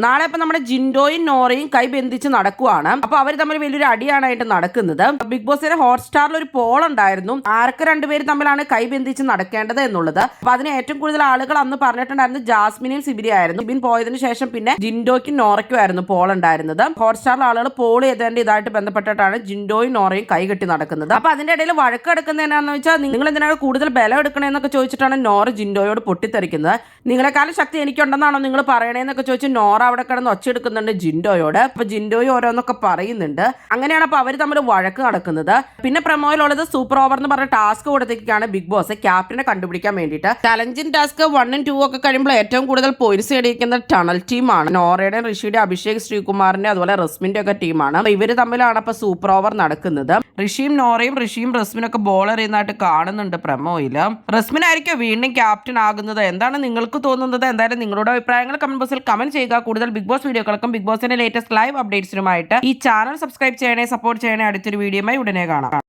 നാളെ ഇപ്പൊ നമ്മുടെ ജിൻഡോയും നോറയും കൈ ബന്ധിച്ച് നടക്കുവാണ്. അപ്പൊ അവർ തമ്മിൽ വലിയൊരു അടിയാണായിട്ട് നടക്കുന്നത്. ബിഗ് ബോസിന്റെ ഹോട്ട്സ്റ്റാറിൽ ഒരു പോൾ ഉണ്ടായിരുന്നു, ആർക്ക് രണ്ടുപേരും തമ്മിലാണ് കൈ ബന്ധിച്ച് നടക്കേണ്ടത് എന്നുള്ളത്. അപ്പൊ അതിന് ഏറ്റവും കൂടുതൽ ആളുകൾ അന്ന് പറഞ്ഞിട്ടുണ്ടായിരുന്നു ജാസ്മിനും സിബിരി ആയിരുന്നു. സിബിൻ പോയതിനു ശേഷം പിന്നെ ജിൻഡോയ്ക്കും നോറയ്ക്കും ആയിരുന്നു പോൾ ഉണ്ടായിരുന്നത്. ഹോട്ട്സ്റ്റാറിൽ ആളുകൾ പോൾ ചെയ്തതിന്റെ ഇതായിട്ട് ബന്ധപ്പെട്ടിട്ടാണ് ജിൻഡോയും നോറയും കൈ കെട്ടി നടക്കുന്നത്. അപ്പൊ അതിന്റെ ഇടയിൽ വഴക്കെടുക്കുന്നത് എന്നാന്ന് വെച്ചാൽ നിങ്ങൾ എന്തിനാണ് കൂടുതൽ ബലം എടുക്കണേന്നൊക്കെ ചോദിച്ചിട്ടാണ് നോറ ജിൻഡോയോട് പൊട്ടിത്തെറിക്കുന്നത്. നിങ്ങളെക്കാളും ശക്തി എനിക്കുണ്ടെന്നാണോ നിങ്ങൾ പറയണേന്നൊക്കെ ചോദിച്ച് നോറ അവിടെ കിടന്ന് ഒച്ചെടുക്കുന്നുണ്ട് ജിൻഡോയോട്. അപ്പൊ ജിൻഡോയും ഓരോന്നൊക്കെ പറയുന്നുണ്ട്. അങ്ങനെയാണ് അപ്പൊ അവർ തമ്മിൽ വഴക്ക് നടക്കുന്നത്. പിന്നെ പ്രമോയിലുള്ളത് സൂപ്പർ ഓവർ എന്ന് പറഞ്ഞ ടാസ്ക് കൊടുത്തേക്കാണ് ബിഗ് ബോസ് ക്യാപ്റ്റനെ കണ്ടുപിടിക്കാൻ വേണ്ടിയിട്ട്. ചലഞ്ചിങ് ടാസ്ക് 1 2 ഒക്കെ കഴിയുമ്പോൾ ഏറ്റവും കൂടുതൽ പോയിന്റ്സ് നേടിയിരിക്കുന്ന ടണൽ ടീമാണ്. നോറയുടെ, ഋഷിയുടെ, അഭിഷേക് ശ്രീകുമാറിന്റെ അതുപോലെ റസ്മിന്റെ ഒക്കെ ടീമാണ്. ഇവര് തമ്മിലാണ് അപ്പൊ സൂപ്പർ ഓവർ നടക്കുന്നത്. ഋഷിയും നോറയും റസ്മിനും ഒക്കെ ബോൾ എറിയുന്നതായിട്ട് കാണുന്നുണ്ട് പ്രമോയില്. റസ്മിനായിരിക്കും വീണ്ടും ക്യാപ്റ്റൻ ആകുന്നത്. എന്താണ് നിങ്ങൾക്ക് തോന്നുന്നത്? എന്തായാലും നിങ്ങളുടെ അഭിപ്രായങ്ങൾ കമന്റ് ബോക്സിൽ കമന്റ് ചെയ്യുക. കൂടുതൽ ബിഗ് ബോസ് വീഡിയോകൾക്കും ബിഗ് ബോസിന്റെ ലേറ്റസ്റ്റ് ലൈവ് അപ്ഡേറ്റ്സിനുമായിട്ട് ഈ ചാനൽ സബ്സ്ക്രൈബ് ചെയ്യണേ, സപ്പോർട്ട് ചെയ്യണേ. അടുത്തൊരു വീഡിയോയുമായി ഉടനെ കാണാം.